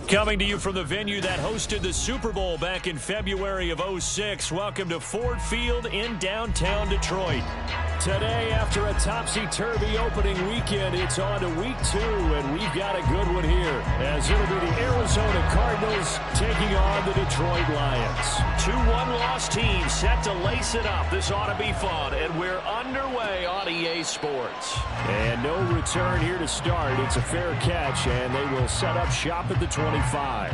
Coming to you from the venue that hosted the Super Bowl back in February of '06. Welcome to Ford Field in downtown Detroit. Today, after a topsy-turvy opening weekend, it's on to week 2, and we've got a good one here, as it'll be the Arizona Cardinals taking on the Detroit Lions. 2 one-loss teams set to lace it up. This ought to be fun, and we're underway on EA Sports. And no return here to start. It's a fair catch, and they will set up shop at the 25.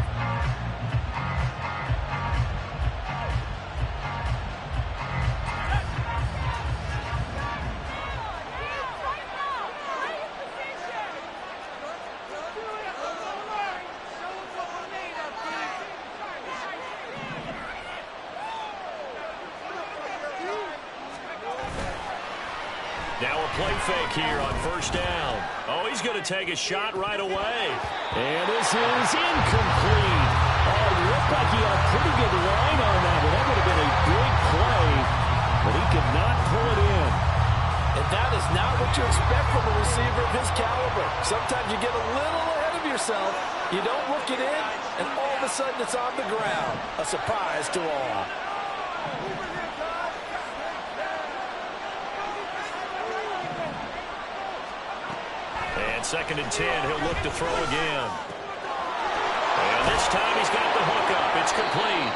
Now a play fake here on first down. Oh, he's going to take a shot right away. And this is incomplete. Oh, it looked like he had a pretty good line on that, but that would have been a big play. But he could not pull it in. And that is not what you expect from a receiver of his caliber. Sometimes you get a little ahead of yourself. You don't look it in, and all of a sudden it's on the ground. A surprise to all. And 2nd and 10, he'll look to throw again. And this time he's got the hook up. It's complete.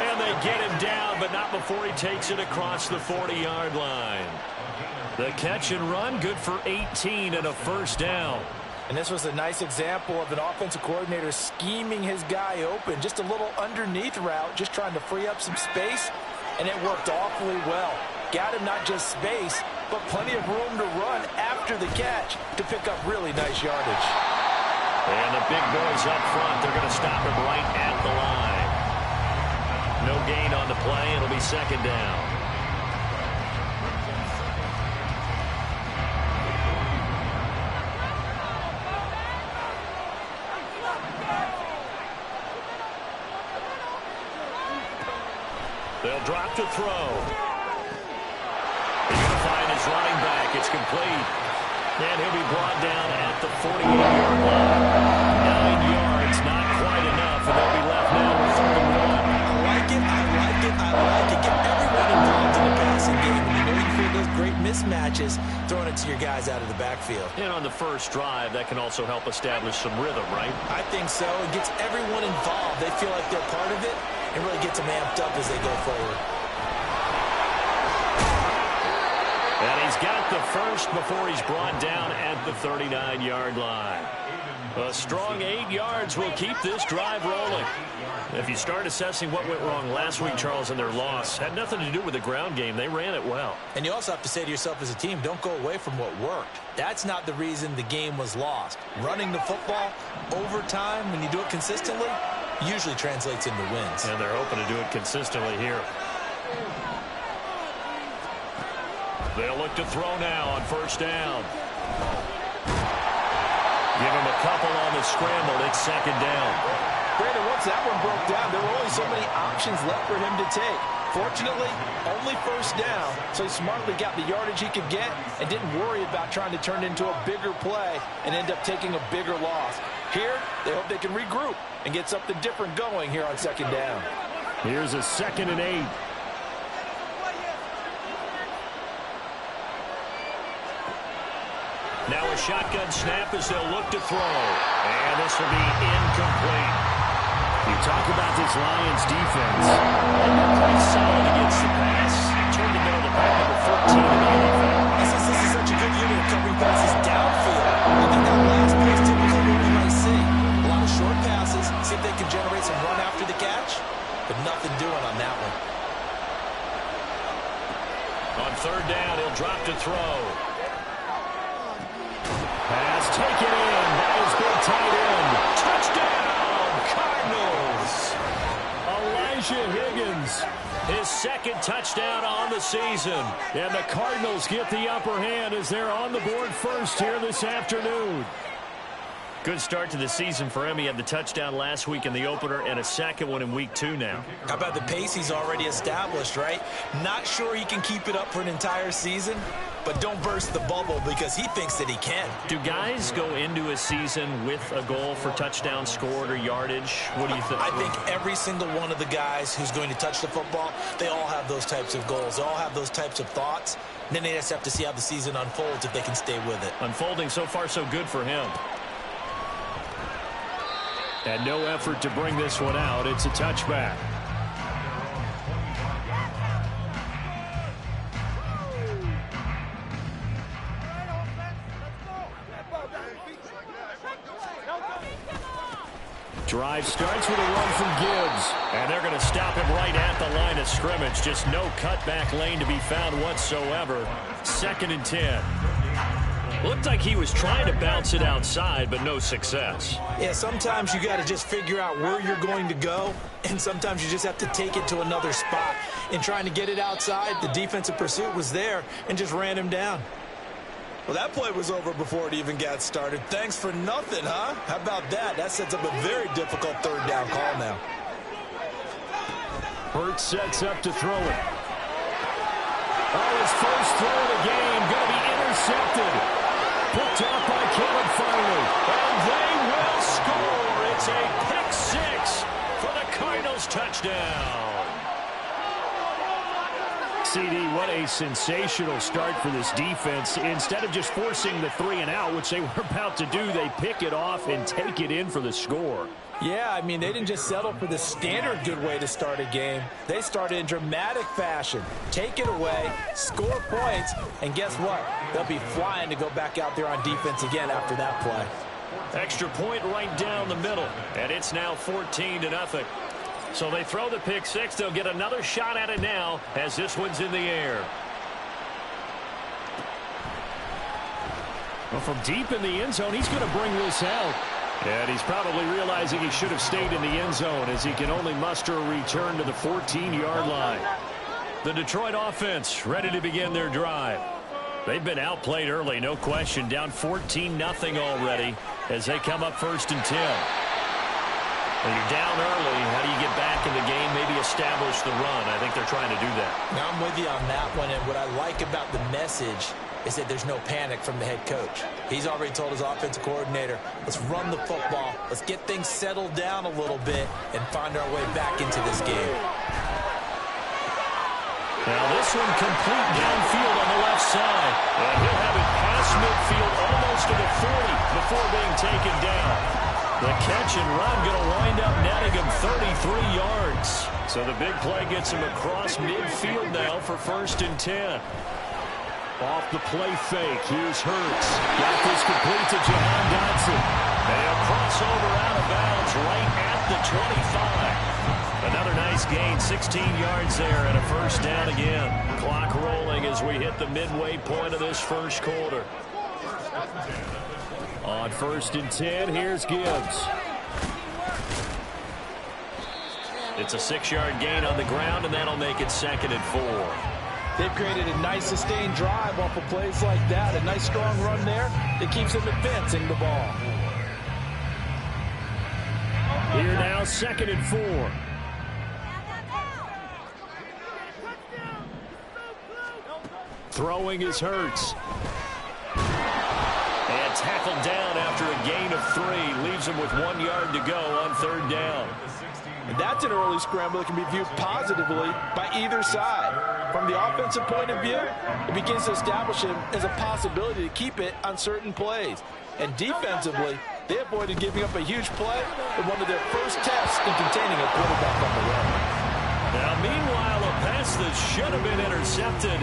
And they get him down, but not before he takes it across the 40-yard line. The catch and run, good for 18 and a first down. And this was a nice example of an offensive coordinator scheming his guy open. Just a little underneath route, just trying to free up some space. And it worked awfully well. Got him not just space, but plenty of room to run after the catch to pick up really nice yardage. And the big boys up front, they're going to stop him right at the line. No gain on the play. It'll be 2nd down. They'll drop to throw. He's going to find his running back. It's complete. And he'll be brought down at the 48-yard line. 9 yards, not quite enough, and they'll be left now with 3rd and 1. I like it, I like it, I like it. Get everyone involved in the passing game. You know you create those great mismatches, throwing it to your guys out of the backfield. And on the first drive, that can also help establish some rhythm, right? I think so. It gets everyone involved. They feel like they're part of it. It really gets them amped up as they go forward. And he's got the first before he's brought down at the 39-yard line. A strong 8 yards will keep this drive rolling. If you start assessing what went wrong last week, Charles, in their loss, had nothing to do with the ground game. They ran it well. And you also have to say to yourself as a team, don't go away from what worked. That's not the reason the game was lost. Running the football over time, when you do it consistently, usually translates into wins. And they're hoping to do it consistently here. They'll look to throw now on first down. Give him a couple on the scramble. It's 2nd down. Brandon, once that one broke down, there were only so many options left for him to take. Fortunately, only first down, so he smartly got the yardage he could get and didn't worry about trying to turn it into a bigger play and end up taking a bigger loss. Here, they hope they can regroup and get something different going here on 2nd down. Here's a 2nd and 8. Now a shotgun snap as they'll look to throw. And this will be incomplete. You talk about this Lions defense. They're pretty solid against the pass. Turned the middle of the pack, number 14 in the NFL. This is such a good unit of covering passes downfield. I think that last play is typical of what we might see. A lot of short passes. See if they can generate some run after the catch. But nothing doing on that one. On 3rd down, he'll drop to throw. Pass taken in by his big tight end. Touchdown, Cardinals. Elijah Higgins, his 2nd touchdown on the season. And the Cardinals get the upper hand as they're on the board first here this afternoon. Good start to the season for him. He had the touchdown last week in the opener and a 2nd one in week 2 now. How about the pace he's already established, right? Not sure he can keep it up for an entire season, but don't burst the bubble because he thinks that he can. Do guys go into a season with a goal for touchdown scored or yardage? What do you think? I think every single one of the guys who's going to touch the football, they all have those types of goals. They all have those types of thoughts. And then they just have to see how the season unfolds if they can stay with it. Unfolding so far so good for him. And no effort to bring this one out. It's a touchback. Drive starts with a run from Gibbs. And they're going to stop him right at the line of scrimmage. Just no cutback lane to be found whatsoever. 2nd and 10. Looked like he was trying to bounce it outside, but no success. Yeah, sometimes you got to just figure out where you're going to go, and sometimes you just have to take it to another spot. In trying to get it outside, the defensive pursuit was there and just ran him down. Well, that play was over before it even got started. Thanks for nothing, huh? How about that? That sets up a very difficult 3rd down call now. Hurts sets up to throw it. Oh, his first throw of the game going to be intercepted. Picked up by Kevin Farley. And they will score. It's a pick 6 for the Cardinals touchdown. CD, what a sensational start for this defense. Instead of just forcing the 3 and out, which they were about to do, they pick it off and take it in for the score. Yeah, I mean, they didn't just settle for the standard good way to start a game. They started in dramatic fashion. Take it away, score points, and guess what? They'll be flying to go back out there on defense again after that play. Extra point right down the middle, and it's now 14-0. So they throw the pick 6. They'll get another shot at it now as this one's in the air. Well, from deep in the end zone, he's going to bring this out. And he's probably realizing he should have stayed in the end zone as he can only muster a return to the 14-yard line. The Detroit offense ready to begin their drive. They've been outplayed early, no question. Down 14-0 already as they come up 1st and 10. When you're down early, how do you get back in the game, maybe establish the run? I think they're trying to do that. Now I'm with you on that one, and what I like about the message is that there's no panic from the head coach. He's already told his offensive coordinator, let's run the football, let's get things settled down a little bit, and find our way back into this game. Now this one complete downfield on the left side. And he'll have it past midfield almost to the 40 before being taken down. The catch and run going to wind up netting him 33 yards. So the big play gets him across midfield now for 1st and 10. Off the play fake, here's Hurts. Got this complete to Jahan Dotson. And he'll cross over out of bounds right at the 25. Another nice gain, 16 yards there and a 1st down again. Clock rolling as we hit the midway point of this 1st quarter. On 1st and 10, here's Gibbs. It's a 6-yard gain on the ground, and that'll make it 2nd and 4. They've created a nice sustained drive off of plays like that. A nice strong run there that keeps them advancing the ball. Here now, 2nd and 4. Throwing is Hurts. And tackled down after a gain of 3. Leaves him with 1 yard to go on 3rd down. And that's an early scramble that can be viewed positively by either side. From the offensive point of view, it begins to establish him as a possibility to keep it on certain plays. And defensively, they avoided giving up a huge play in one of their first tests in containing a quarterback on the run. Now, meanwhile, a pass that should have been intercepted,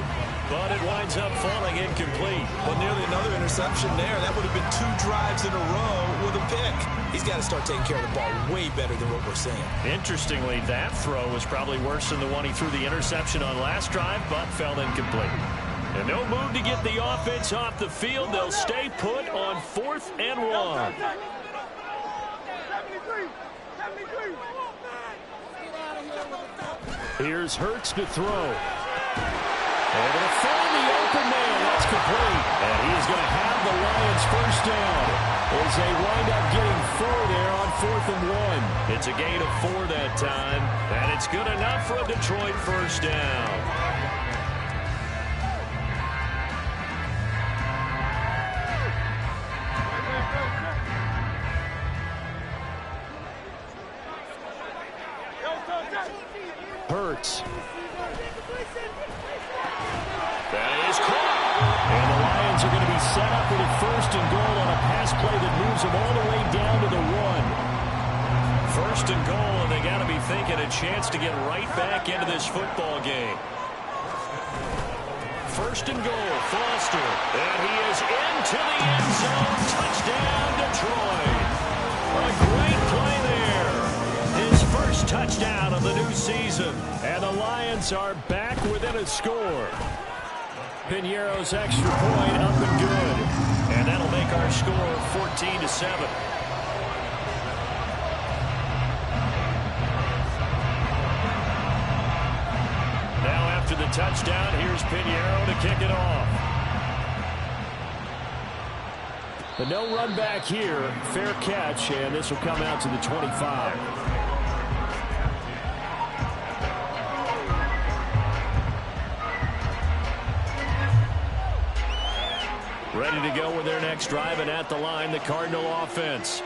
but it winds up falling incomplete. Well, nearly another interception there. That would have been 2 drives in a row with a pick. He's got to start taking care of the ball way better than what we're seeing. Interestingly, that throw was probably worse than the one he threw the interception on last drive, but fell incomplete. And no move to get the offense off the field. They'll stay put on 4th and 1. Here's Hurts to throw. And it'll fall in the open man. That's complete. And he is going to have the Lions 1st down as they wind up getting 4 there on 4th and 1. It's a gain of 4 that time, and it's good enough for a Detroit 1st down. Hurts. That is caught. And the Lions are going to be set up with a 1st and goal on a pass play that moves them all the way down to the 1. 1st and goal, and they got to be thinking a chance to get right back into this football game. 1st and goal, Foster. And he is into the end zone. Touchdown, Detroit. A great play there. His first touchdown of the new season. And the Lions are back within a score. Piñeiro's extra point up and good. And that'll make our score 14-7. Now after the touchdown, here's Piñeiro to kick it off. The no run back here, fair catch, and this will come out to the 25. Ready to go with their next drive, and at the line, the Cardinal offense.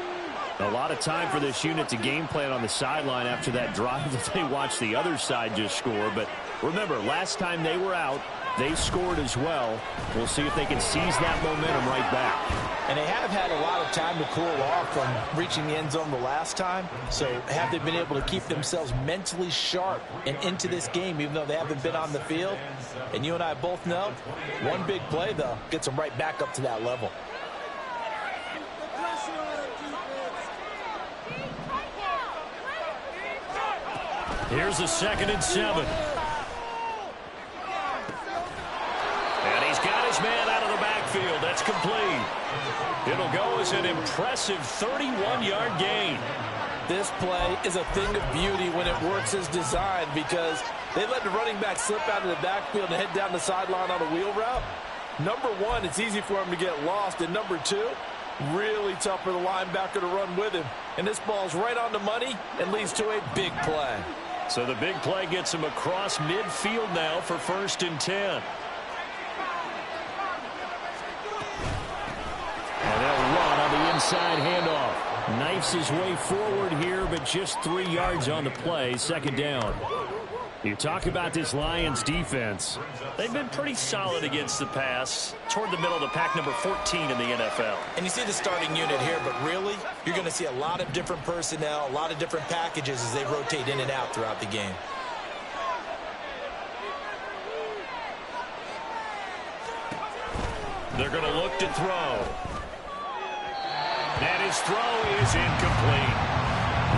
A lot of time for this unit to game plan on the sideline after that drive that they watched the other side just score. But remember, last time they were out, they scored as well. We'll see if they can seize that momentum right back. And they have had a lot of time to cool off from reaching the end zone the last time. So have they been able to keep themselves mentally sharp and into this game, even though they haven't been on the field? And you and I both know, one big play, though, gets them right back up to that level. Here's a 2nd and 7. And he's got his man out of the backfield. That's complete. It'll go as an impressive 31-yard gain. This play is a thing of beauty when it works as designed, because they let the running back slip out of the backfield and head down the sideline on a wheel route. Number one, it's easy for him to get lost. And number two, really tough for the linebacker to run with him. And this ball's right on the money and leads to a big play. So the big play gets him across midfield now for 1st and 10. And they'll run on the inside handoff. Knifes his way forward here, but just 3 yards on the play. 2nd down. You talk about this Lions defense. They've been pretty solid against the pass, toward the middle of the pack, number 14 in the NFL. And you see the starting unit here, but really, you're going to see a lot of different personnel, a lot of different packages as they rotate in and out throughout the game. They're going to look to throw. And his throw is incomplete.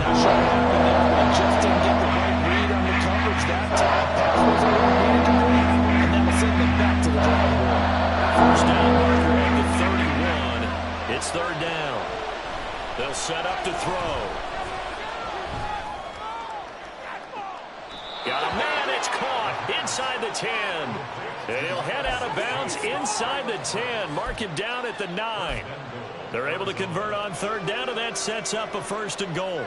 Not sure what happened there. They just didn't get the right read on the coverage that time. Pass was all they needed to read, and that'll send them back to the drawing board. 1st down marker at the 31. It's 3rd down. They'll set up to throw. Got a man. It's caught inside the 10. And he'll head out of bounds inside the 10. Mark him down at the 9. They're able to convert on 3rd down, and that sets up a 1st and goal.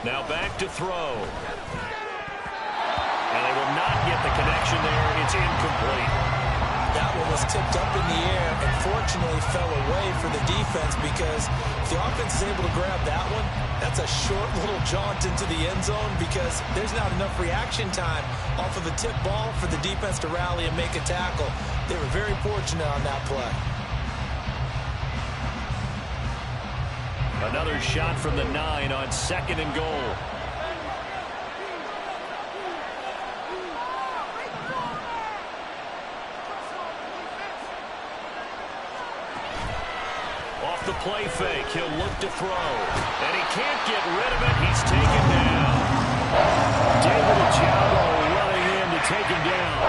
Now back to throw. And they will not get the connection there. It's incomplete. That one was tipped up in the air and fortunately fell away for the defense, because if the offense is able to grab that one, that's a short little jaunt into the end zone, because there's not enough reaction time off of a tip ball for the defense to rally and make a tackle. They were very fortunate on that play. Another shot from the 9 on 2nd and goal. The play fake. He'll look to throw. And he can't get rid of it. He's taken down. David Ojabo running in to take him down.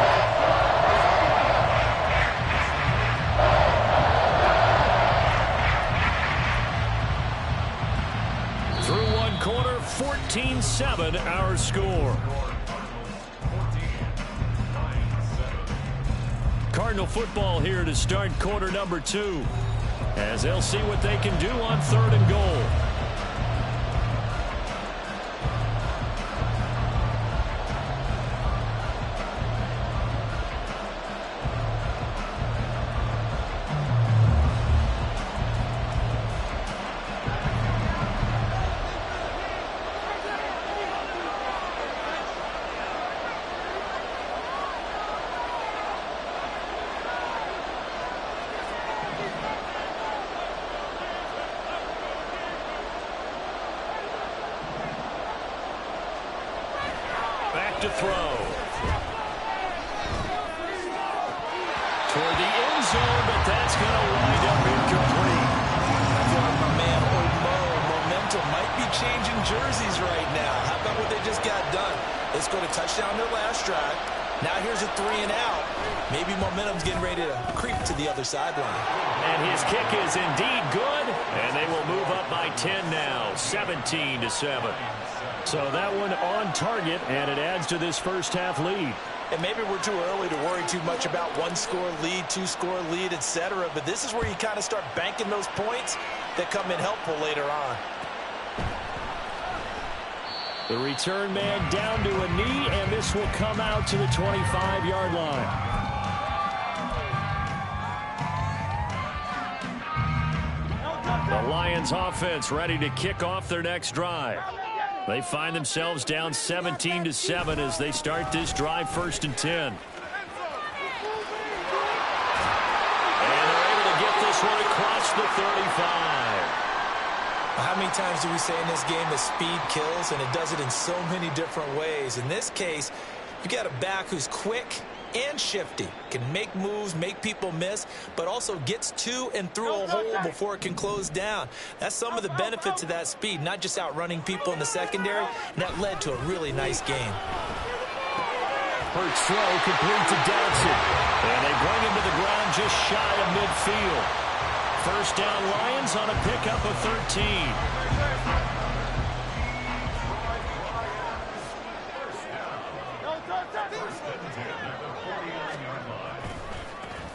Through one quarter, 14-7 our score. Cardinal football here to start quarter number 2. As they'll see what they can do on 3rd and goal. to throw. Toward the end zone, but that's going to wind up incomplete. I feel like my man Momentum might be changing jerseys right now. How about what they just got done? They scored a touchdown their last drive. Now here's a 3 and out. Maybe Momentum's getting ready to creep to the other sideline. And his kick is indeed good, and they will move up by 10 now, 17-7. So that one on target, and it adds to this first half lead. And maybe we're too early to worry too much about one-score lead, two-score lead, etc. But this is where you kind of start banking those points that come in helpful later on. The return man down to a knee, and this will come out to the 25-yard line. The Lions offense ready to kick off their next drive. They find themselves down 17-7 as they start this drive, 1st and 10. And they're able to get this one across the 35. How many times do we say in this game that speed kills, and it does it in so many different ways? In this case, you got a back who's quick and shifty, can make moves, make people miss, but also gets to and through a hole before it can close down. That's some of the benefits of that speed, not just outrunning people in the secondary, and that led to a really nice game. Hurts throw complete to Dodson, and they bring him to the ground just shy of midfield. First down, Lions on a pickup of 13.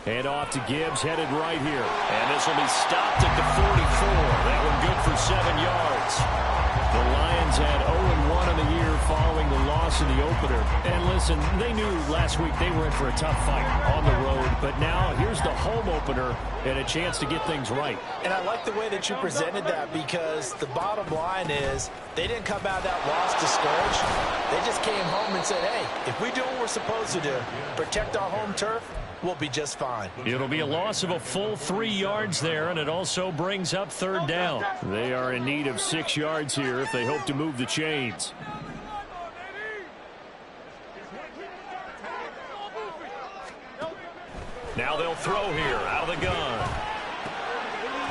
Hand off to Gibbs, headed right here. And this will be stopped at the 44. That one good for 7 yards. The Lions had 0-1 in the year following the loss in the opener. And listen, they knew last week they were in for a tough fight on the road. But now here's the home opener and a chance to get things right. And I like the way that you presented that, because the bottom line is they didn't come out of that loss discouraged. They just came home and said, hey, if we do what we're supposed to do, protect our home turf, we'll be just fine. It'll be a loss of a full 3 yards there, and it also brings up 3rd down. They are in need of 6 yards here if they hope to move the chains. Now they'll throw here out of the gun.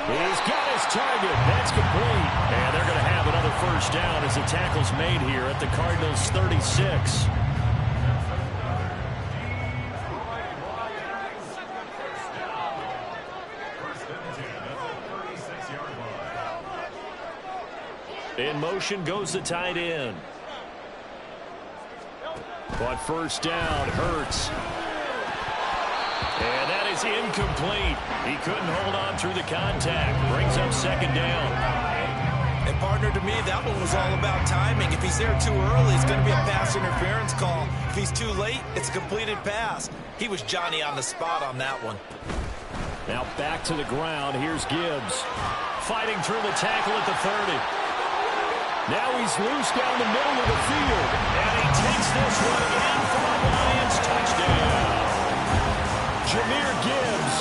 He's got his target. That's complete. And they're going to have another 1st down as the tackle's made here at the Cardinals' 36. In motion goes the tight end. But 1st down, Hurts. And that is incomplete. He couldn't hold on through the contact. Brings up 2nd down. And partner, to me, that one was all about timing. If he's there too early, it's going to be a pass interference call. If he's too late, it's a completed pass. He was Johnny on the spot on that one. Now back to the ground. Here's Gibbs. Fighting through the tackle at the 30. Now he's loose down the middle of the field. And he takes this one in for a Lions touchdown. Jahmyr Gibbs,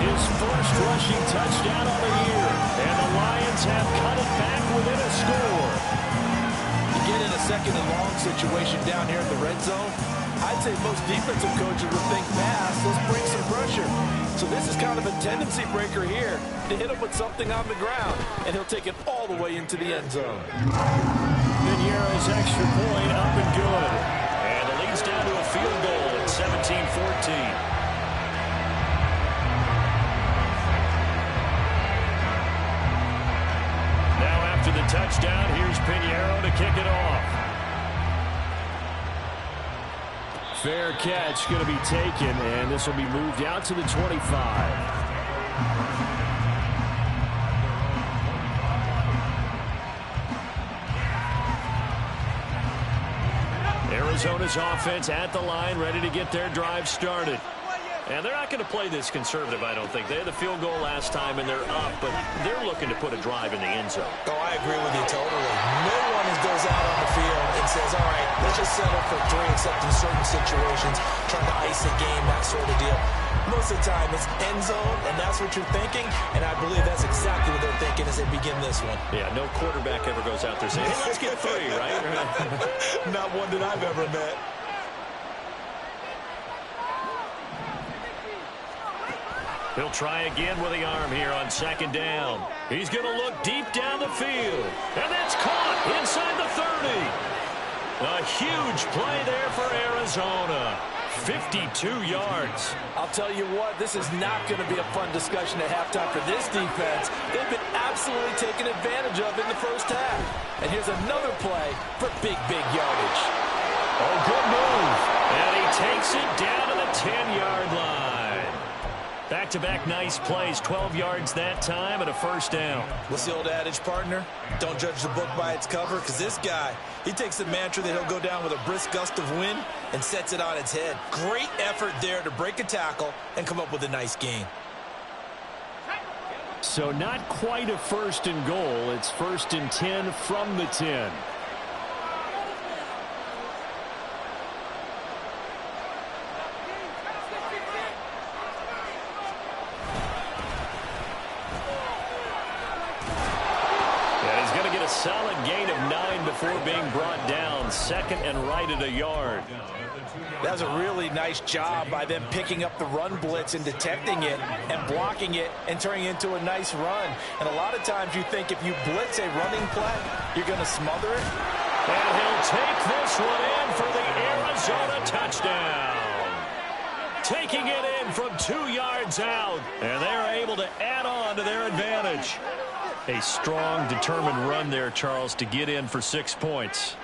his 1st rushing touchdown of the year. And the Lions have cut it back within a score. You get in a 2nd and long situation down here in the red zone, I'd say most defensive coaches would think pass, let's bring some pressure. So this is kind of a tendency breaker here to hit him with something on the ground, and he'll take it all the way into the end zone. Pinheiro's extra point up and good. And the lead's down to a field goal at 17-14. After the touchdown, here's Pinheiro to kick it off. Fair catch going to be taken, and this will be moved out to the 25. Arizona's offense at the line, ready to get their drive started. And they're not going to play this conservative, I don't think. They had the field goal last time, and they're up, but they're looking to put a drive in the end zone. Oh, I agree with you totally. No one goes out on the field and says, all right, let's just settle for 3, except in certain situations, trying to ice a game, that sort of deal. Most of the time, it's end zone, and that's what you're thinking, and I believe that's exactly what they're thinking as they begin this one. Yeah, no quarterback ever goes out there saying, hey, let's get 3, right? Not one that I've ever met. He'll try again with the arm here on second down. He's going to look deep down the field. And that's caught inside the 30. A huge play there for Arizona. 52 yards. I'll tell you what, this is not going to be a fun discussion at halftime for this defense. They've been absolutely taken advantage of in the first half. And here's another play for big yardage. Oh, good move. And he takes it down to the 10-yard line. Back-to-back nice plays, 12 yards that time and a first down. What's the old adage, partner? Don't judge the book by its cover, because this guy, he takes the mantra that he'll go down with a brisk gust of wind and sets it on its head. Great effort there to break a tackle and come up with a nice gain. So not quite a first and goal. It's first and 10 from the 10. A solid gain of 9 before being brought down. Second and right at a yard. That was a really nice job by them picking up the run blitz and detecting it and blocking it and turning it into a nice run. And a lot of times you think if you blitz a running play, you're going to smother it. And he'll take this one in for the Arizona touchdown. Taking it in from 2 yards out. And they're able to add on to their advantage. A strong, determined run there, Charles, to get in for 6 points.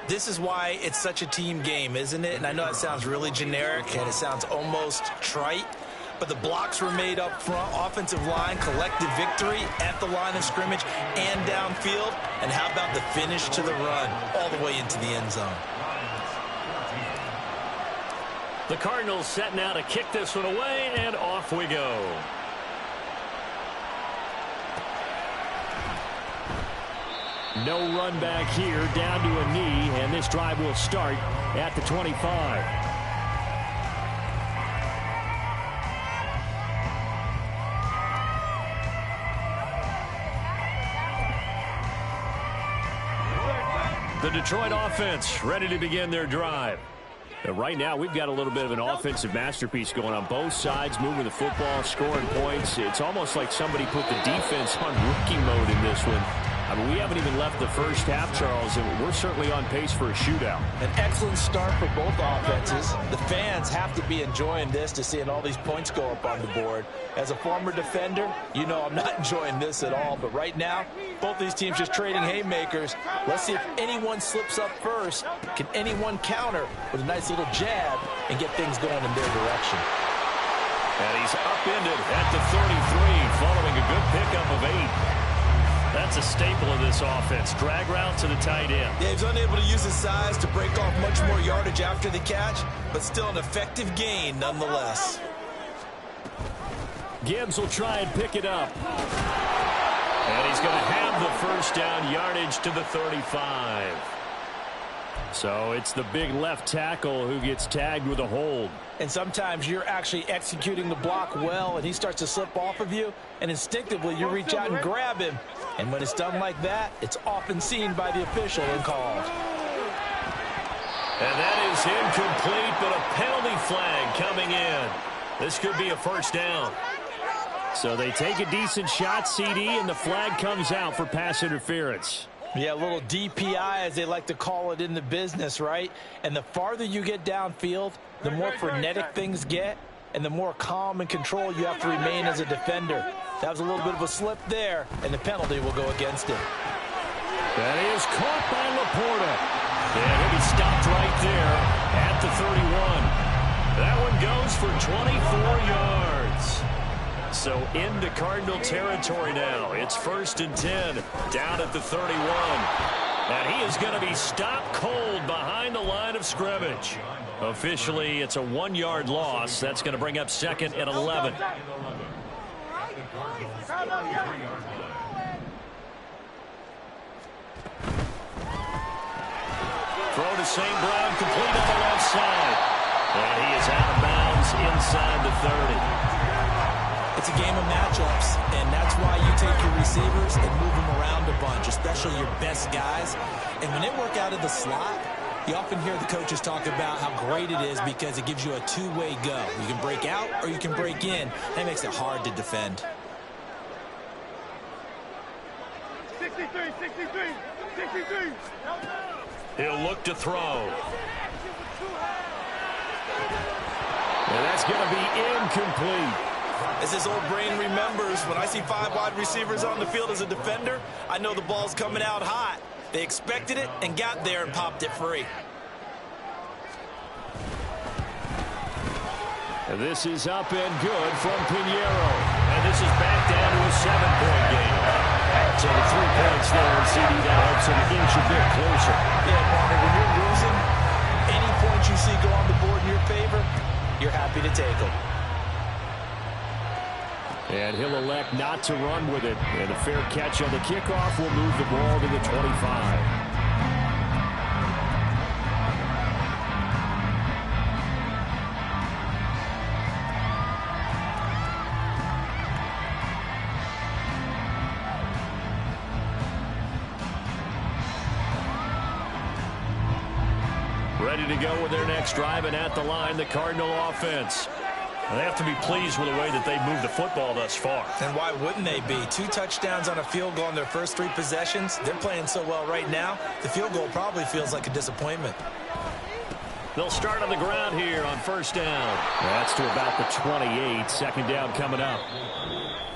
This is why it's such a team game, isn't it? And I know it sounds really generic and it sounds almost trite, but the blocks were made up front, offensive line, collective victory at the line of scrimmage and downfield. And how about the finish to the run all the way into the end zone? The Cardinals set now to kick this one away, and off we go. No run back here, down to a knee, and this drive will start at the 25. The Detroit offense ready to begin their drive. Right now, we've got a little bit of an offensive masterpiece going on both sides, moving the football, scoring points. It's almost like somebody put the defense on rookie mode in this one. I mean, we haven't even left the first half, Charles, and we're certainly on pace for a shootout. An excellent start for both offenses. The fans have to be enjoying this to seeing all these points go up on the board. As a former defender, you know I'm not enjoying this at all. But right now, both these teams just trading haymakers. Let's see if anyone slips up first. Can anyone counter with a nice little jab and get things going in their direction? And he's upended at the 33 following a good pickup of 8. That's a staple of this offense. Drag route to the tight end. Yeah, he's unable to use his size to break off much more yardage after the catch, but still an effective gain nonetheless. Gibbs will try and pick it up. And he's going to have the first down, yardage to the 35. So it's the big left tackle who gets tagged with a hold. And sometimes you're actually executing the block well, and he starts to slip off of you, and instinctively you reach out and grab him. And when it's done like that, it's often seen by the official and called. And that is incomplete, but a penalty flag coming in. This could be a first down. So they take a decent shot, CD, and the flag comes out for pass interference. Yeah, a little DPI, as they like to call it in the business, right? And the farther you get downfield, the more frenetic things get, and the more calm and control you have to remain as a defender. That was a little bit of a slip there, and the penalty will go against him. That is caught by Laporta. And he'll be stopped right there at the 31. That one goes for 24 yards. So into Cardinal territory now. It's first and 10 down at the 31. And he is going to be stopped cold behind the line of scrimmage. Officially, it's a 1-yard loss. That's going to bring up second and 11. Throw to St. Brown, complete on the left side. And he is out of bounds inside the 30. It's a game of matchups, and that's why you take your receivers and move them around a bunch, especially your best guys. And when they work out of the slot, You often hear the coaches talk about how great it is because it gives you a two-way go. You can break out or you can break in. That makes it hard to defend. 63. He'll look to throw. And that's going to be incomplete. As his old brain remembers, when I see 5 wide receivers on the field as a defender, I know the ball's coming out hot. They expected it and got there and popped it free. And this is up and good from Pinheiro. And this is back down to a 7-point game. So the 3 points there, and CD, that helps him inch a bit closer. Yeah, partner, when you're losing, any points you see go on the board in your favor, you're happy to take them. And he'll elect not to run with it. And a fair catch on the kickoff will move the ball to the 25. Ready to go with their next drive, and at the line, the Cardinal offense. They have to be pleased with the way that they've moved the football thus far. And why wouldn't they be? 2 touchdowns on a field goal in their first 3 possessions. They're playing so well right now, the field goal probably feels like a disappointment. They'll start on the ground here on first down. That's to about the 28. Second down coming up.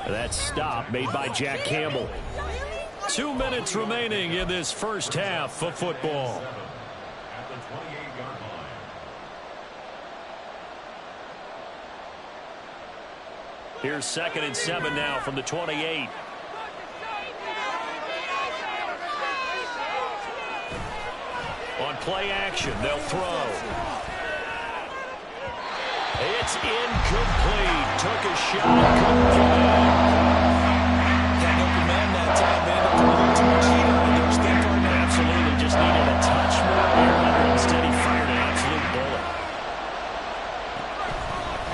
That stop made by Jack Campbell. 2 minutes remaining in this first half of football. Here's 2nd and 7 now from the 28. On play action, they'll throw. It's incomplete. Took a shot, couldn't get it. Got no command that time, man. Up a little too much heat on it. Absolutely, just needed a touch more air under. Instead, he fired an absolute bullet.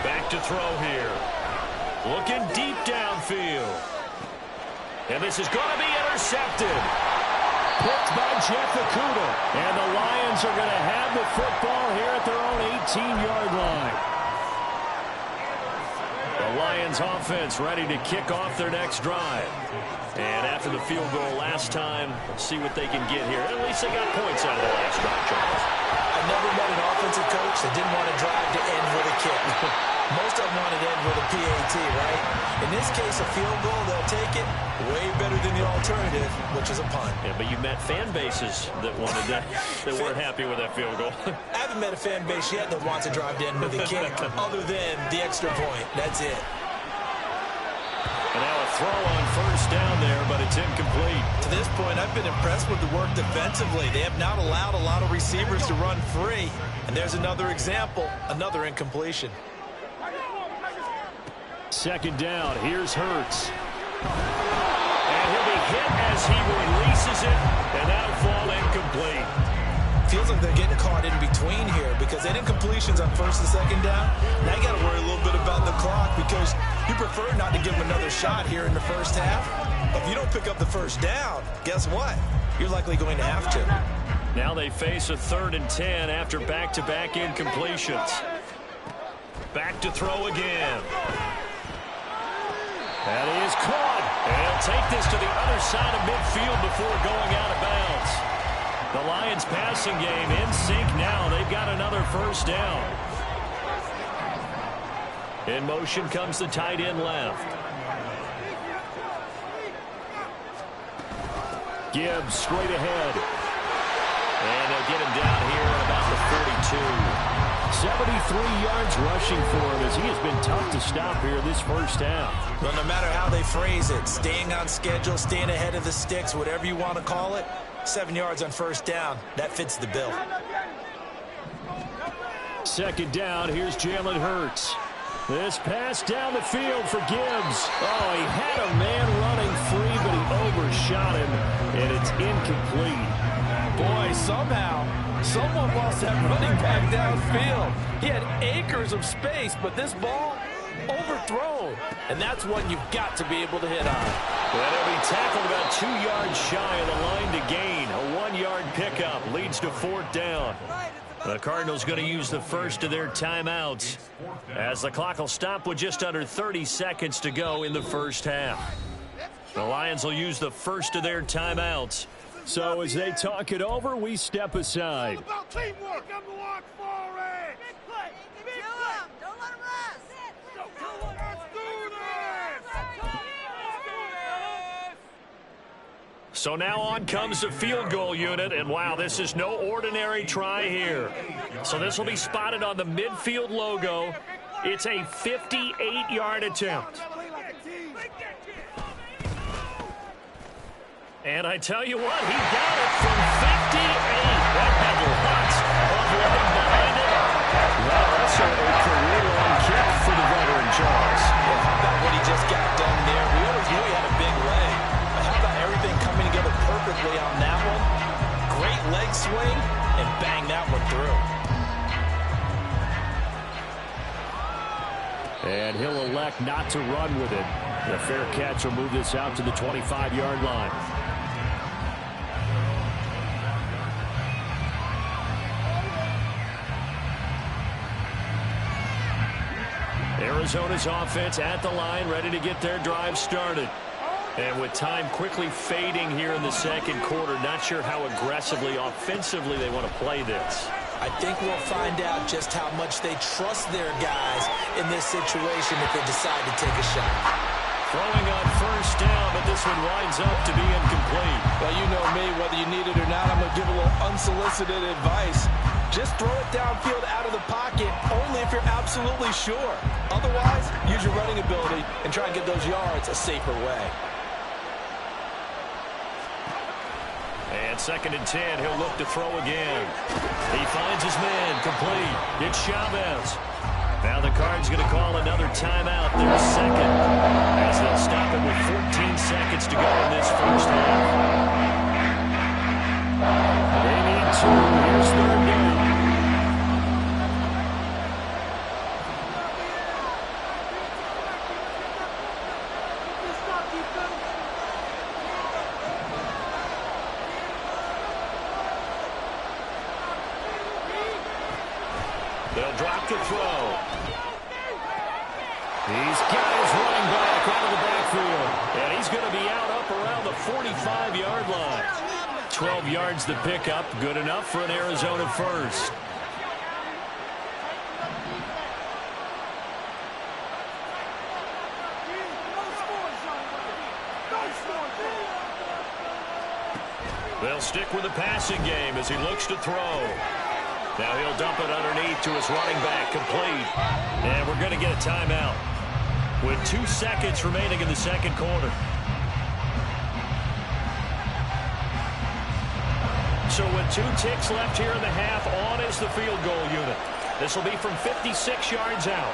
Back to throw here. Looking deep downfield. And this is going to be intercepted. Picked by Jeff Okudah. And the Lions are going to have the football here at their own 18-yard line. The Lions offense ready to kick off their next drive. And after the field goal last time, let's see what they can get here. At least they got points out of the last drive, Charles. I never met an offensive coach that didn't want to drive to end with a kick. Most of them want to end with a PAT, right? In this case, a field goal, they'll take it. Way better than the alternative, which is a punt. Yeah, but you met fan bases that wanted that, that weren't happy with that field goal. I haven't met a fan base yet that wants to drive to end with a kick, other than the extra point. That's it. And now a throw on first down there, but it's incomplete. To this point, I've been impressed with the work defensively. They have not allowed a lot of receivers to run free. And there's another example, another incompletion. 2nd down, here's Hurts. And he'll be hit as he releases it, and that'll fall incomplete. Feels like they're getting caught in between here because they had incompletions on 1st and 2nd down. Now you got to worry a little bit about the clock because you prefer not to give them another shot here in the first half. But if you don't pick up the first down, guess what? You're likely going to have to. Now they face a 3rd and 10 after back-to-back incompletions. Back to throw again. That is caught. And he'll take this to the other side of midfield before going out of bounds. The Lions passing game in sync now. They've got another first down. In motion comes the tight end left. Gibbs straight ahead. And they'll get him down here at about the 42. 73 yards rushing for him as he has been tough to stop here this first half. Well, no matter how they phrase it, staying on schedule, staying ahead of the sticks, whatever you want to call it, 7 yards on first down, that fits the bill. 2nd down, here's Jalen Hurts. This pass down the field for Gibbs. Oh, he had a man running free, but he overshot him, and it's incomplete. Boy, somehow, someone lost that running back downfield. He had acres of space, but this ball over underthrown. And that's one you've got to be able to hit on. And he'll be tackled about 2 yards shy of the line to gain. A 1-yard pickup leads to 4th down. The Cardinals going to use the first of their timeouts as the clock will stop with just under 30 seconds to go in the first half. The Lions will use the first of their timeouts. So as they talk it over, we step aside. It's all about teamwork. I'm the one for it. Big play. Big play. Don't let him rest. Let's do this. So now on comes the field goal unit, and wow, this is no ordinary try here. So this will be spotted on the midfield logo. It's a 58-yard attempt. And I tell you what, he got it from 58. That had lots of leg behind it. Well, also a career-long kick for the veteran, Charles. Yeah, how about what he just got done there? We always knew he had a big leg. But how about everything coming together perfectly on that one? Great leg swing, and bang that one through. And he'll elect not to run with it. The fair catch will move this out to the 25-yard line. Arizona's offense at the line, ready to get their drive started. And with time quickly fading here in the second quarter, not sure how aggressively, offensively they want to play this. I think we'll find out just how much they trust their guys in this situation if they decide to take a shot. Throwing on first down, but this one winds up to be incomplete. Well, you know me, whether you need it or not, I'm going to give a little unsolicited advice. Just throw it downfield out of the pocket only if you're absolutely sure. Otherwise, use your running ability and try and get those yards a safer way. And 2nd and 10, he'll look to throw again. He finds his man, complete. It's Chavez. Now the Cards going to call another timeout, their second, as they'll stop it with 14 seconds to go in this first half. They need 2. Here's 3rd down. They'll drop to throw. He's got his running back out of the backfield. And he's going to be out up around the 45-yard line. 12 yards to pick up. Good enough for an Arizona first. They'll stick with the passing game as he looks to throw. Now he'll dump it underneath to his running back, complete. And we're going to get a timeout with 2 seconds remaining in the second quarter. So with 2 ticks left here in the half, on is the field goal unit. This will be from 56 yards out.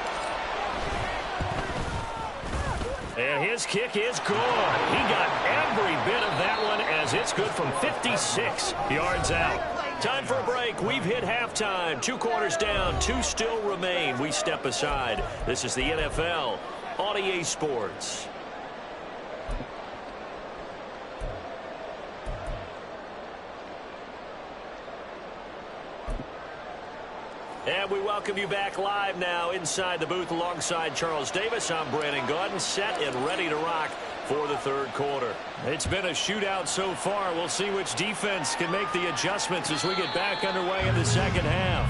And his kick is good. He got every bit of that one as it's good from 56 yards out. Time for a break. We've hit halftime. 2 quarters down. 2 still remain. We step aside. This is the NFL on EA Sports. And we welcome you back live now inside the booth alongside Charles Davis. I'm Brandon Gaudin, set and ready to rock for the third quarter. It's been a shootout so far. We'll see which defense can make the adjustments as we get back underway in the second half.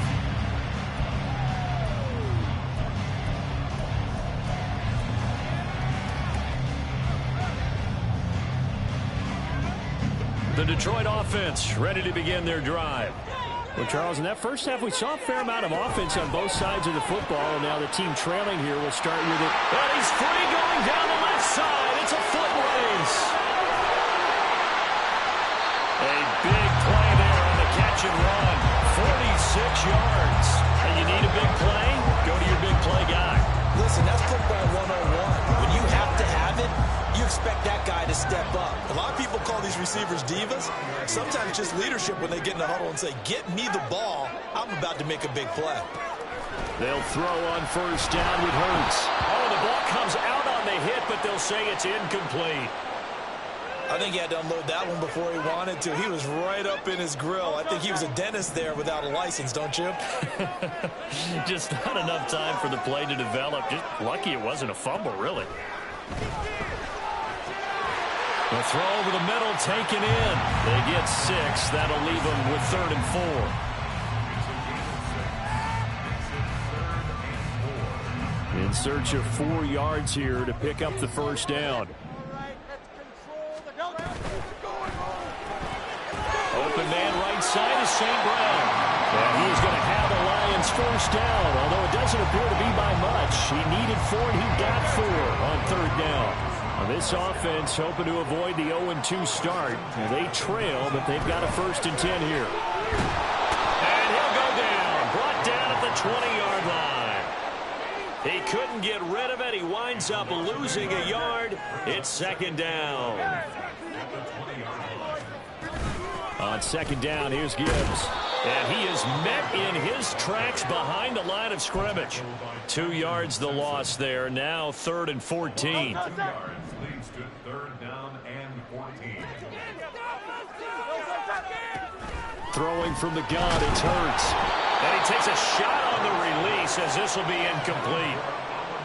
The Detroit offense ready to begin their drive. Well, Charles, in that first half, we saw a fair amount of offense on both sides of the football, and now the team trailing here will start with it. And he's free going down the left side. It's a foot race. A big play there on the catch and run. 46 yards. And you need a big play? Go to your big play guy. Listen, that's football 101. When you have to have it, you expect that guy to step up. A lot of people call these receivers divas. Sometimes just leadership when they get in the huddle and say, get me the ball. I'm about to make a big play. They'll throw on first down with Hurts. Oh, the The ball comes out on the hit, but they'll say it's incomplete. I think he had to unload that one before he wanted to. He was right up in his grill. I think he was a dentist there without a license, don't you? Just not enough time for the play to develop. Just lucky it wasn't a fumble, really. The throw over the middle, taken in. They get 6. That'll leave them with 3rd and 4. In search of 4 yards here to pick up the first down. Open man right side is St. Brown. And he's going to have the Lions first down, although it doesn't appear to be by much. He needed 4 and he got 4 on 3rd down. Now this offense hoping to avoid the 0-2 start. And they trail, but they've got a 1st and 10 here. And he'll go down. Brought down at the 20-yard line. He couldn't get rid of it. He winds up losing a yard. It's 2nd down. On 2nd down, here's Gibbs. And he is met in his tracks behind the line of scrimmage. 2 yards the loss there. Now 3rd and 14. Leads to 3rd down and 14. Throwing from the gun, it's Hurts. And he takes a shot on the release as this will be incomplete.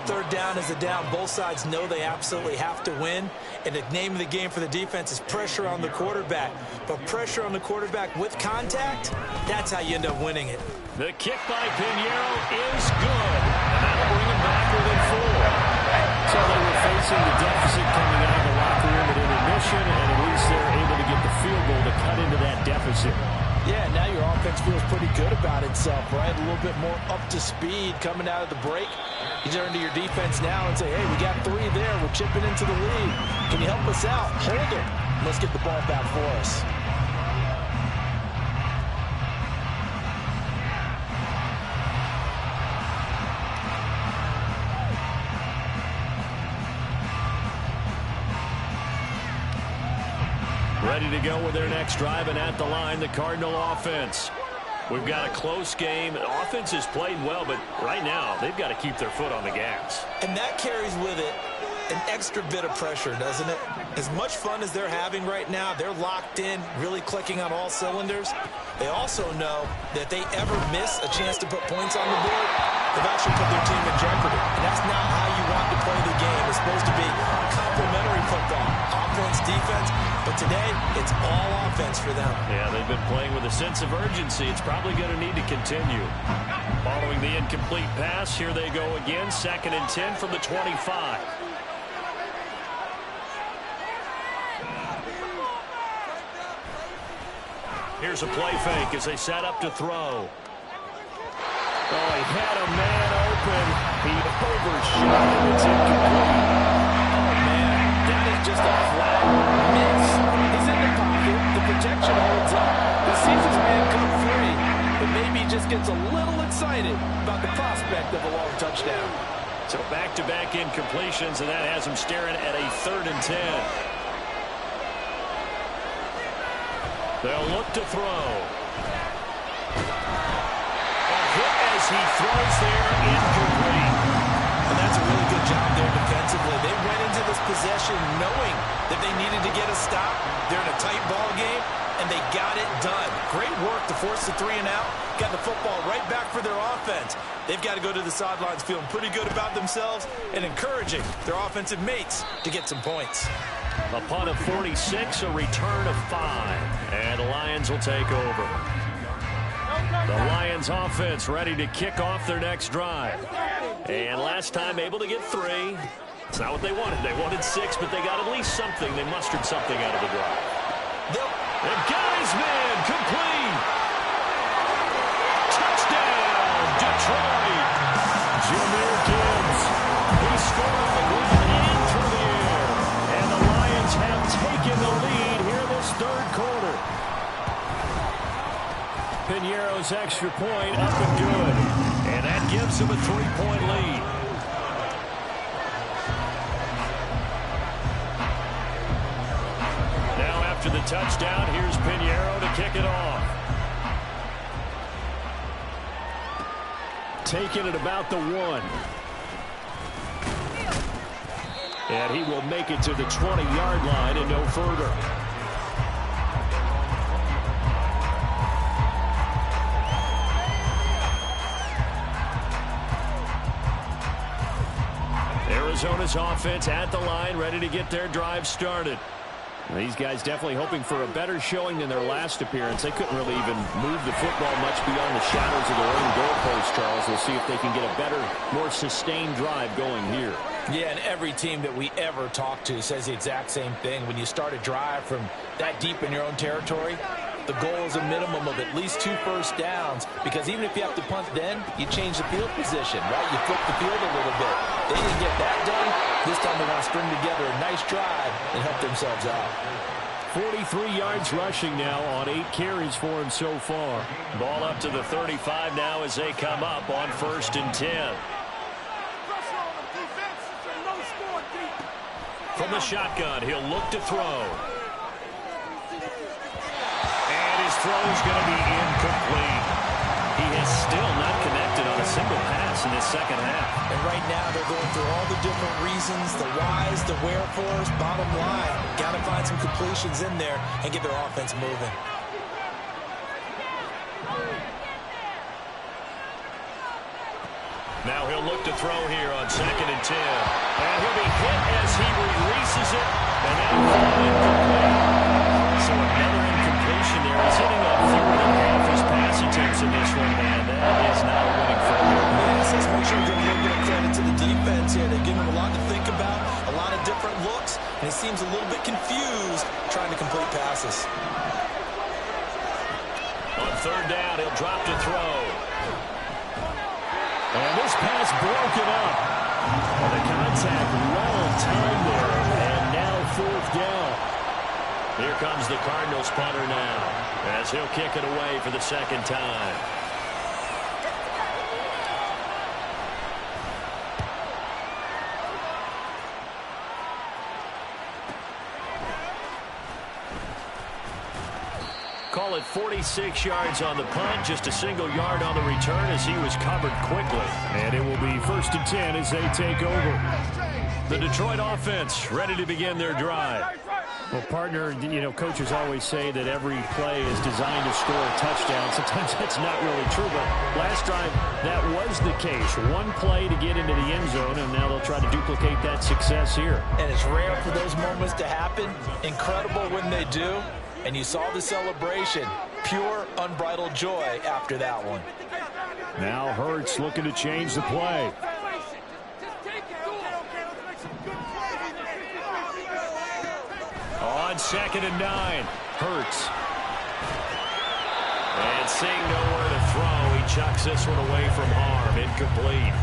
3rd down is a down. Both sides know they absolutely have to win. And the name of the game for the defense is pressure on the quarterback. But pressure on the quarterback with contact, that's how you end up winning it. The kick by Pinheiro is good. And that'll bring him back within 4. So they were facing the deficit coming out of the locker room at intermission, and at least they're able to get the field goal to cut into that deficit. Yeah, now your offense feels pretty good about itself, right? A little bit more up to speed coming out of the break. You turn to your defense now and say, hey, we got 3 there. We're chipping into the lead. Can you help us out? Hold it. Let's get the ball back for us. Ready to go with their next drive, and at the line, the Cardinal offense. We've got a close game. The offense has played well, but right now, they've got to keep their foot on the gas. And that carries with it an extra bit of pressure, doesn't it? As much fun as they're having right now, they're locked in, really clicking on all cylinders. They also know that they ever miss a chance to put points on the board, they've actually put their team in jeopardy. And that's not how you want to play the game. It's supposed to be complementary football, offense, defense. But today, it's all offense for them. Yeah, they've been playing with a sense of urgency. It's probably going to need to continue. Following the incomplete pass, here they go again. 2nd and 10 from the 25. Here's a play fake as they set up to throw. Oh, he had a man open. He overshot it. It's incomplete. Oh, man, that is just a flat miss. He's in the pocket. The protection holds up. He sees his man come free, but maybe he just gets a little excited about the prospect of a long touchdown. So back-to-back incompletions, and that has him staring at a 3rd and 10. They'll look to throw. A hit as he throws there, incomplete. And that's a really good job there defensively. They went into this possession knowing that they needed to get a stop. They're in a tight ball game, and they got it done. Great work to force the 3 and out. Got the football right back for their offense. They've got to go to the sidelines feeling pretty good about themselves and encouraging their offensive mates to get some points. A punt of 46, a return of 5. And the Lions will take over. The Lions offense ready to kick off their next drive. And last time able to get 3. It's not what they wanted. They wanted 6, but they got at least something. They mustered something out of the drive. And got his man complete. Touchdown, Detroit. Jahmyr Gibbs. He scored on the ground and through the air. And the Lions have taken the lead here this 3rd quarter. Pinheiro's extra point up and good. And that gives them a 3-point lead. Now after the touchdown, here's Pinheiro to kick it off. Taking it about the 1. And he will make it to the 20-yard line and no further. Arizona's offense at the line, ready to get their drive started. These guys definitely hoping for a better showing than their last appearance. They couldn't really even move the football much beyond the shadows of their own goalpost, Charles. We'll see if they can get a better, more sustained drive going here. Yeah, and every team that we ever talk to says the exact same thing. When you start a drive from that deep in your own territory, the goal is a minimum of at least 2 first downs, because even if you have to punt then, you change the field position, right? You flip the field a little bit. They didn't get that done. This time they want to string together a nice drive and help themselves out. 43 yards rushing now on 8 carries for him so far. Ball up to the 35 now as they come up on 1st and 10. From the shotgun, he'll look to throw. And his throw is going to be incomplete. He has still not connected on a single pass in this second half. And right now they're going through all the different reasons, the whys, the wherefores. Bottom line, got to find some completions in there and get their offense moving. Now he'll look to throw here on 2nd and 10. And he'll be hit as he releases it. And that'll fall incomplete. So another incompletion there. He's hitting on 4.5 his pass attempts in this one, man. That is not a winning formula. Yes, let's make sure we give a little bit of credit to the defense here. They've given him a lot to think about, a lot of different looks, and he seems a little bit confused trying to complete passes. On 3rd down, he'll drop to throw. And this pass broken up. And the contact well timed there. And now 4th down. Here comes the Cardinals punter now, as he'll kick it away for the 2nd time. Call it 46 yards on the punt, just a single yard on the return as he was covered quickly. And it will be 1st and 10 as they take over. The Detroit offense ready to begin their drive. Well, partner, you know, coaches always say that every play is designed to score a touchdown. Sometimes that's not really true, but last drive that was the case. One play to get into the end zone, and now they'll try to duplicate that success here. And it's rare for those moments to happen. Incredible when they do. And you saw the celebration. Pure, unbridled joy after that one. Now Hurts looking to change the play. On 2nd and 9, Hurts. And seeing nowhere to throw, he chucks this one away from harm. Incomplete.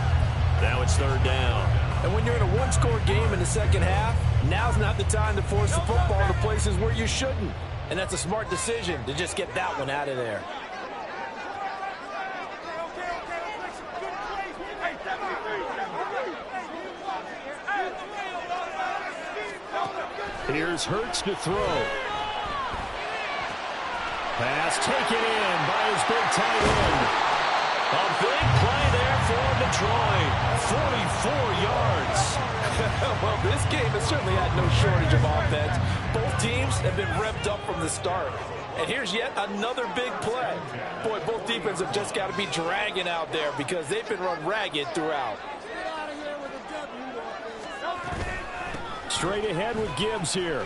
Now it's 3rd down. And when you're in a one-score game in the second half, now's not the time to force the football to places where you shouldn't. And that's a smart decision to just get that one out of there. Here's Hurts to throw. Pass taken in by his big tight end. A big play there for Detroit. 44 yards. Well, this game has certainly had no shortage of offense. Both teams have been revved up from the start. And here's yet another big play. Boy, both defenses have just got to be dragging out there because they've been run ragged throughout. Straight ahead with Gibbs here.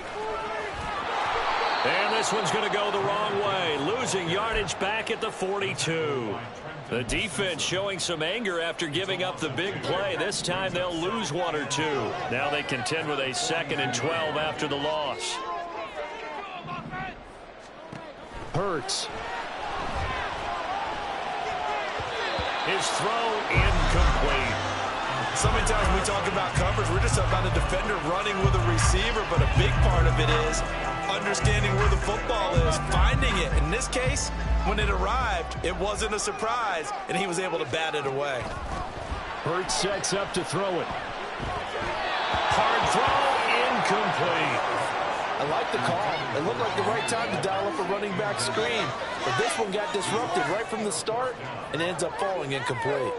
And this one's going to go the wrong way. Losing yardage back at the 42. The defense showing some anger after giving up the big play. This time they'll lose 1 or 2. Now they contend with a 2nd and 12 after the loss. Hurts. His throw incomplete. So many times when we talk about coverage, we're just about a defender running with a receiver, but a big part of it is understanding where the football is, finding it. In this case, when it arrived, it wasn't a surprise, and he was able to bat it away. Hurts sets up to throw it. Hard throw, incomplete. I like the call. It looked like the right time to dial up a running back screen. But this one got disrupted right from the start and ends up falling incomplete.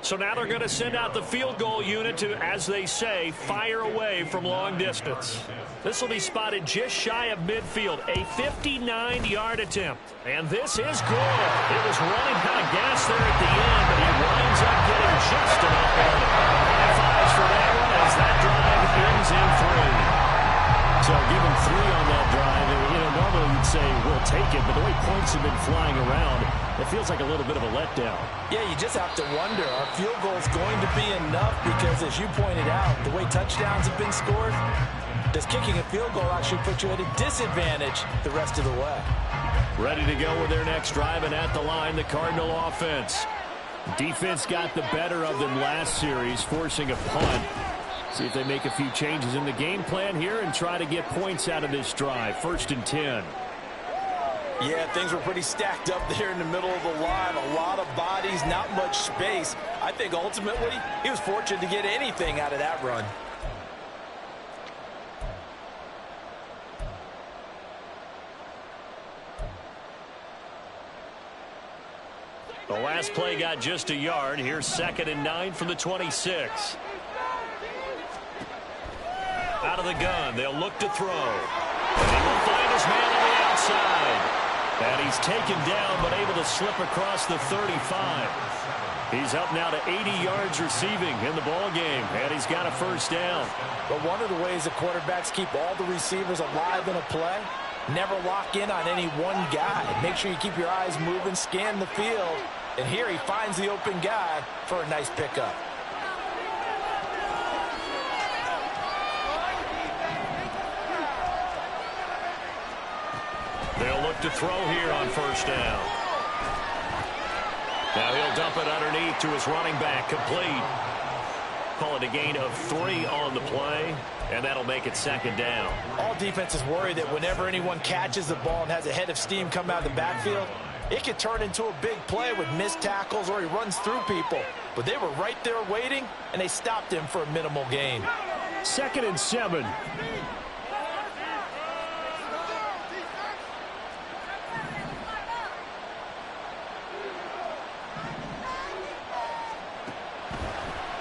So now they're going to send out the field goal unit to, as they say, fire away from long distance. This will be spotted just shy of midfield, a 59-yard attempt. And this is good. It was running out of gas there at the end, but he winds up getting just enough on it. High fives for that one as that drive ends in 3. So give him 3 on that drive. And, normally you'd say, we'll take it, but the way points have been flying around, it feels like a little bit of a letdown. Yeah, you just have to wonder, are field goals going to be enough? Because as you pointed out, the way touchdowns have been scored, does kicking a field goal actually put you at a disadvantage the rest of the way? Ready to go with their next drive, and at the line, the Cardinal offense. Defense got the better of them last series, forcing a punt. See if they make a few changes in the game plan here and try to get points out of this drive. 1st and 10. Yeah, things were pretty stacked up there in the middle of the line. A lot of bodies, not much space. I think ultimately he was fortunate to get anything out of that run. The last play got just a yard. Here's 2nd and 9 from the 26. Out of the gun, they'll look to throw. And he will find his man on the outside. And he's taken down, but able to slip across the 35. He's up now to 80 yards receiving in the ball game, and he's got a 1st down. But one of the ways the quarterbacks keep all the receivers alive in a play, never lock in on any one guy. Make sure you keep your eyes moving, scan the field. And here he finds the open guy for a nice pickup. They'll look to throw here on 1st down. Now he'll dump it underneath to his running back, complete. Call it a gain of 3 on the play, and that'll make it 2nd down. All defenses worry that whenever anyone catches the ball and has a head of steam come out of the backfield, it could turn into a big play with missed tackles or he runs through people. But they were right there waiting, and they stopped him for a minimal gain. 2nd and 7.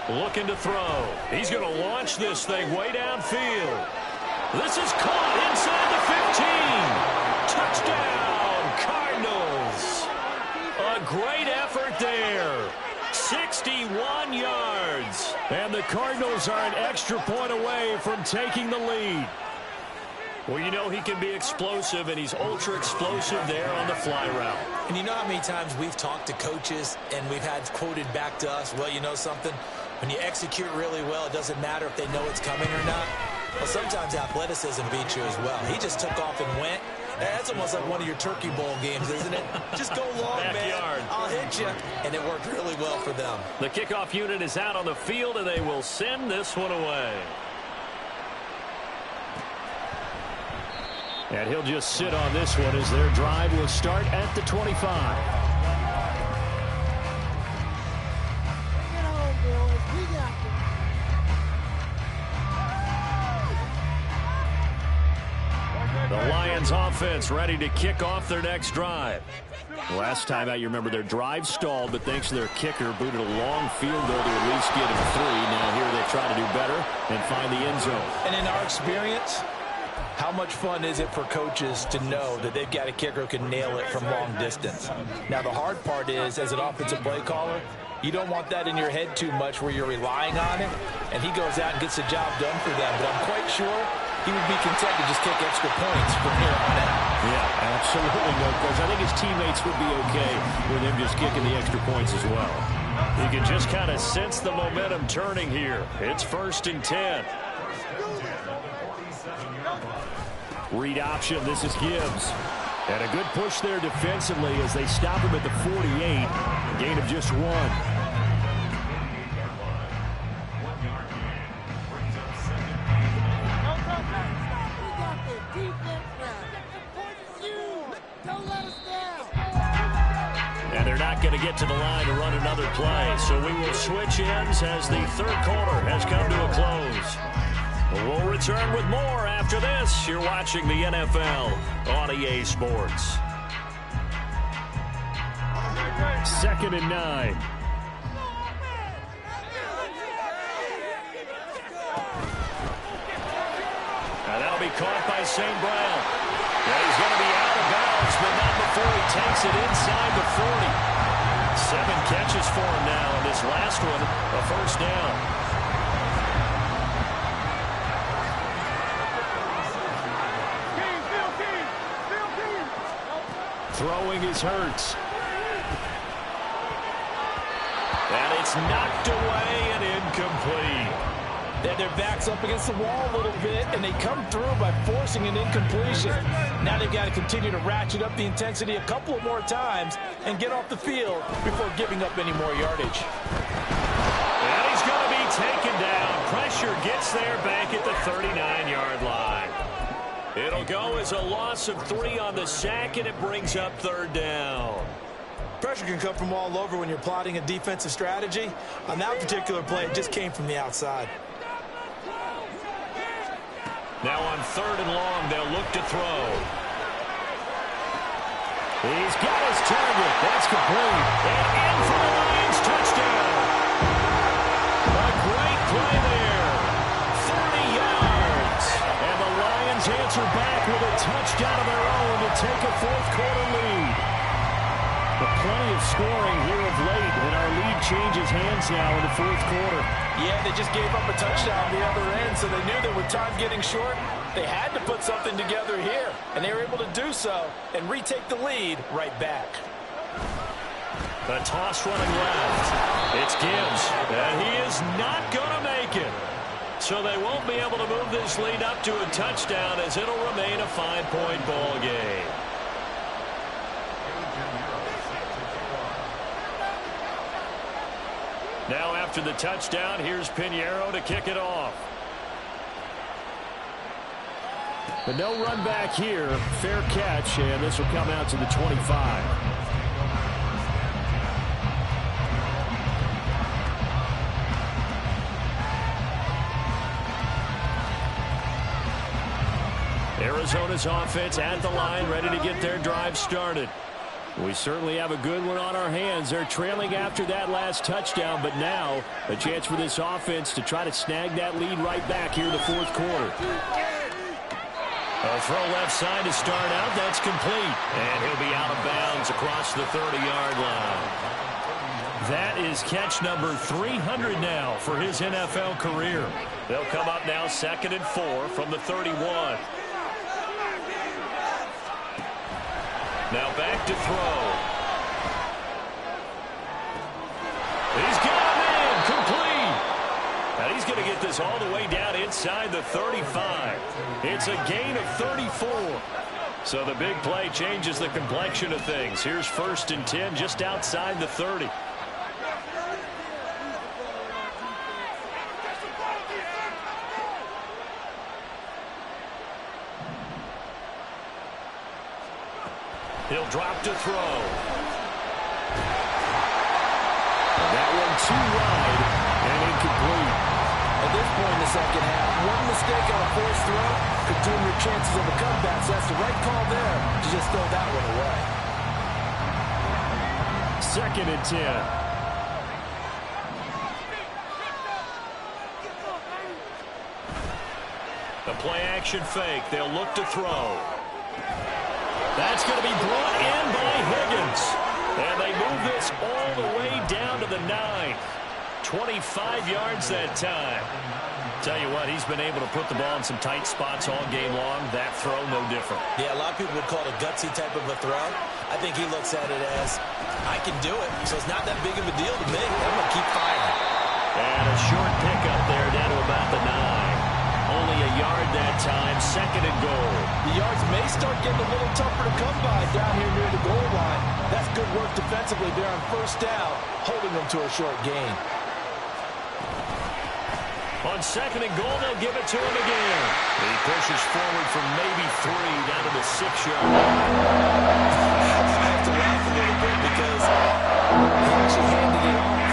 Looking to throw. He's going to launch this thing way downfield. This is caught inside the 15. Touchdown, Cardinals. A great effort there. 61 yards. And the Cardinals are an extra point away from taking the lead. Well, you know he can be explosive, and he's ultra-explosive there on the fly route. And you know how many times we've talked to coaches and we've had quoted back to us, well, you know something? When you execute really well, it doesn't matter if they know it's coming or not. Well, sometimes athleticism beats you as well. He just took off and went. That's almost like one of your Turkey Bowl games, isn't it? Just go long, Backyard. man. I'll hit you. And it worked really well for them. The kickoff unit is out on the field, and they will send this one away. And he'll just sit on this one as their drive will start at the 25. The Lions offense ready to kick off their next drive. Last time out, you remember their drive stalled, but thanks to their kicker, booted a long field goal to at least get him 3. Now here they try to do better and find the end zone. And in our experience, how much fun is it for coaches to know that they've got a kicker who can nail it from long distance? Now, the hard part is, as an offensive play caller, you don't want that in your head too much where you're relying on it, and he goes out and gets the job done for them. But I'm quite sure he would be content to just kick extra points from here on out. Yeah, absolutely no question. I think his teammates would be okay with him just kicking the extra points as well. You can just kind of sense the momentum turning here. It's 1st and 10. Read option. This is Gibbs. And a good push there defensively as they stop him at the 48. A gain of just 1. And they're not going to get to the line to run another play. So we will switch ends as the 3rd quarter has come to a close. We'll return with more after this. You're watching the NFL on EA Sports. 2nd and 9. caught by St. Brown. And he's going to be out of bounds, but not before he takes it inside the 40. 7 catches for him now, and this last one, a first down. Throwing is Hurts. And it's knocked away and incomplete. They had their backs up against the wall a little bit, and they come through by forcing an incompletion. Now they've got to continue to ratchet up the intensity a couple more times and get off the field before giving up any more yardage. And he's going to be taken down. Pressure gets there back at the 39-yard line. It'll go as a loss of 3 on the sack, and it brings up third down. Pressure can come from all over when you're plotting a defensive strategy. On that particular play, it just came from the outside. Now on 3rd and long, they'll look to throw. He's got his target. That's complete. And in for the Lions touchdown. A great play there. 30 yards. And the Lions answer back with a touchdown of their own to take a 4th quarter lead. But plenty of scoring here of late, and our lead changes hands now in the 4th quarter. Yeah, they just gave up a touchdown on the other end, so they knew that with time getting short, they had to put something together here, and they were able to do so and retake the lead right back. A toss running left. It's Gibbs, and he is not going to make it. So they won't be able to move this lead up to a touchdown, as it'll remain a 5-point ball game. Now after the touchdown, here's Pinheiro to kick it off. But no run back here. Fair catch, and this will come out to the 25. Arizona's offense at the line, ready to get their drive started. We certainly have a good one on our hands. They're trailing after that last touchdown, but now a chance for this offense to try to snag that lead right back here in the 4th quarter. A throw left side to start out. That's complete. And he'll be out of bounds across the 30-yard line. That is catch number 300 now for his NFL career. They'll come up now 2nd and 4 from the 31. Now back to throw. He's got him in. Complete. And he's going to get this all the way down inside the 35. It's a gain of 34. So the big play changes the complexion of things. Here's 1st and 10 just outside the 30. He'll drop to throw. And that one too wide and incomplete. At this point in the second half, one mistake on a forced throw could doom your chances of a comeback. So that's the right call there to just throw that one away. 2nd and 10. The play action fake. They'll look to throw. That's going to be brought in by Higgins. And they move this all the way down to the 9. 25 yards that time. Tell you what, he's been able to put the ball in some tight spots all game long. That throw, no different. Yeah, a lot of people would call it a gutsy type of a throw. I think he looks at it as, I can do it, so it's not that big of a deal to me. I'm going to keep firing. And a short pickup there down to about the 9. Only a yard that time, 2nd and goal. The yards may start getting a little tougher to come by down here near the goal line. That's good work defensively there on 1st down, holding them to a short gain. On 2nd and goal, they'll give it to him again. He pushes forward from maybe 3 down to the 6-yard line. I have to laugh a little bit because he actually handed it off.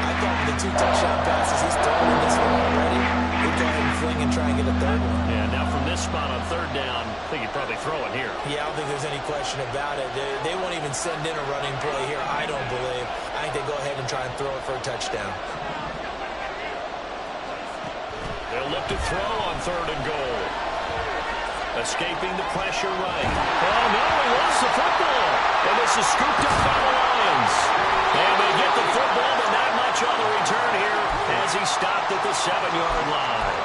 I thought with the 2 touchdown passes he's throwing in this one already, he'd go ahead and fling and try and get a 3rd one. Yeah, now from this spot on 3rd down, I think he'd probably throw it here. Yeah, I don't think there's any question about it. They won't even send in a running play here, I don't believe. I think they go ahead and try and throw it for a touchdown. They'll look to throw on 3rd and goal. Escaping the pressure right. Oh, no, he lost the football. And this is scooped up by the Lions. And they get the football, but not much on the return here as he stopped at the 7-yard line.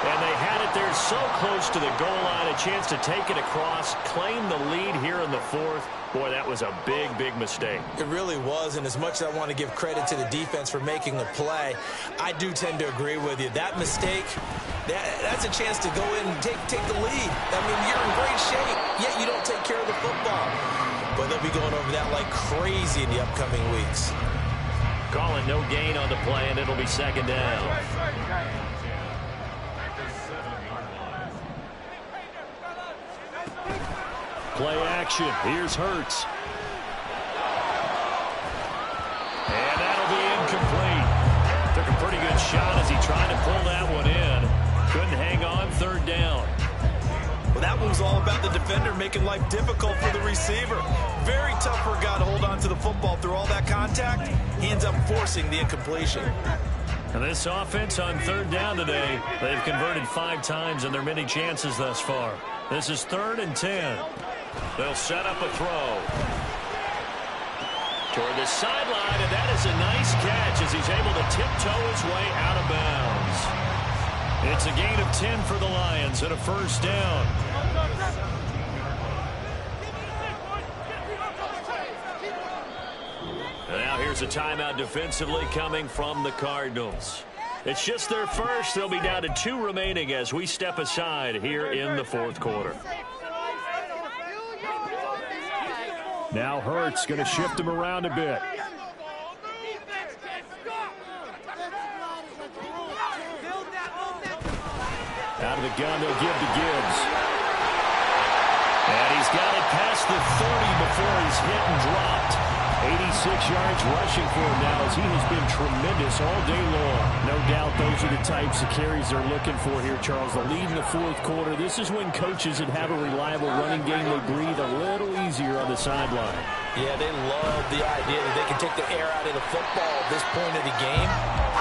And they had it there so close to the goal line, a chance to take it across, claim the lead here in the fourth. Boy, that was a big, big mistake. It really was, and as much as I want to give credit to the defense for making the play, I do tend to agree with you. That mistake, that's a chance to go in and take the lead. I mean, you're in great shape, yet you don't take care of the football. But they'll be going over that like crazy in the upcoming weeks. Calling no gain on the play, and it'll be second down. Play action. Here's Hurts. And that'll be incomplete. Took a pretty good shot as he tried to pull that one in. Couldn't hang on, third down. Well, that one was all about the defender making life difficult for the receiver. Very tough for a guy to hold on to the football through all that contact. He ends up forcing the incompletion. And this offense on third down today, they've converted 5 times in their many chances thus far. This is 3rd and 10. They'll set up a throw toward the sideline, and that is a nice catch as he's able to tiptoe his way out of bounds. It's a gain of 10 for the Lions and a first down. And now here's a timeout defensively coming from the Cardinals. It's just their first. They'll be down to 2 remaining as we step aside here in the fourth quarter. Now Hurts going to shift him around a bit. Out of the gun, they'll give to Gibbs. And he's got it past the 30 before he's hit and dropped. 86 yards rushing for him now as he has been tremendous all day long. No doubt those are the types of carries they're looking for here, Charles. The lead in the fourth quarter. This is when coaches that have a reliable running game, they breathe a little easier on the sideline. Yeah, they love the idea that they can take the air out of the football at this point of the game.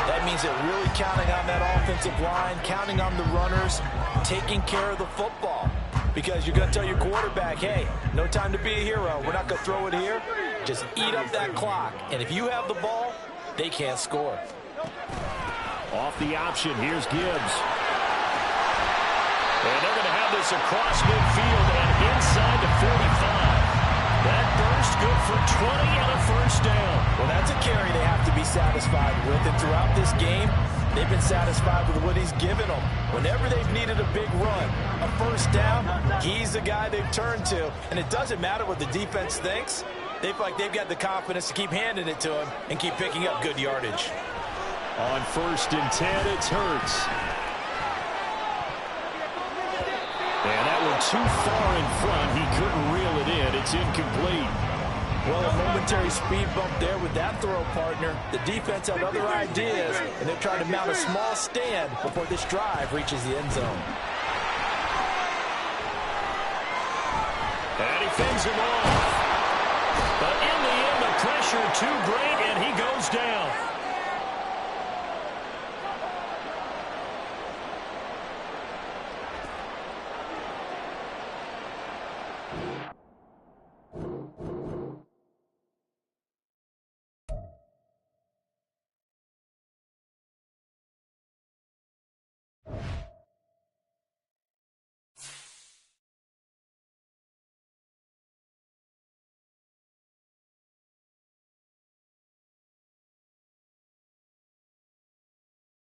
That means they're really counting on that offensive line, counting on the runners, taking care of the football. Because you're going to tell your quarterback, hey, no time to be a hero. We're not going to throw it here. Just eat up that clock. And if you have the ball, they can't score. Off the option, here's Gibbs. And they're going to have this across midfield and inside the 45. That burst good for 20 and a first down. Well, that's a carry they have to be satisfied with. And throughout this game, they've been satisfied with what he's given them. Whenever they've needed a big run, a first down, he's the guy they've turned to. And it doesn't matter what the defense thinks. They feel like they've got the confidence to keep handing it to him and keep picking up good yardage. On 1st and 10, it's Hurts. And that one too far in front. He couldn't reel it in. It's incomplete. Well, a momentary speed bump there with that throw, partner. The defense had other ideas, and they're trying to mount a small stand before this drive reaches the end zone. And he fends him off. But in the end, the pressure too great, and he goes down.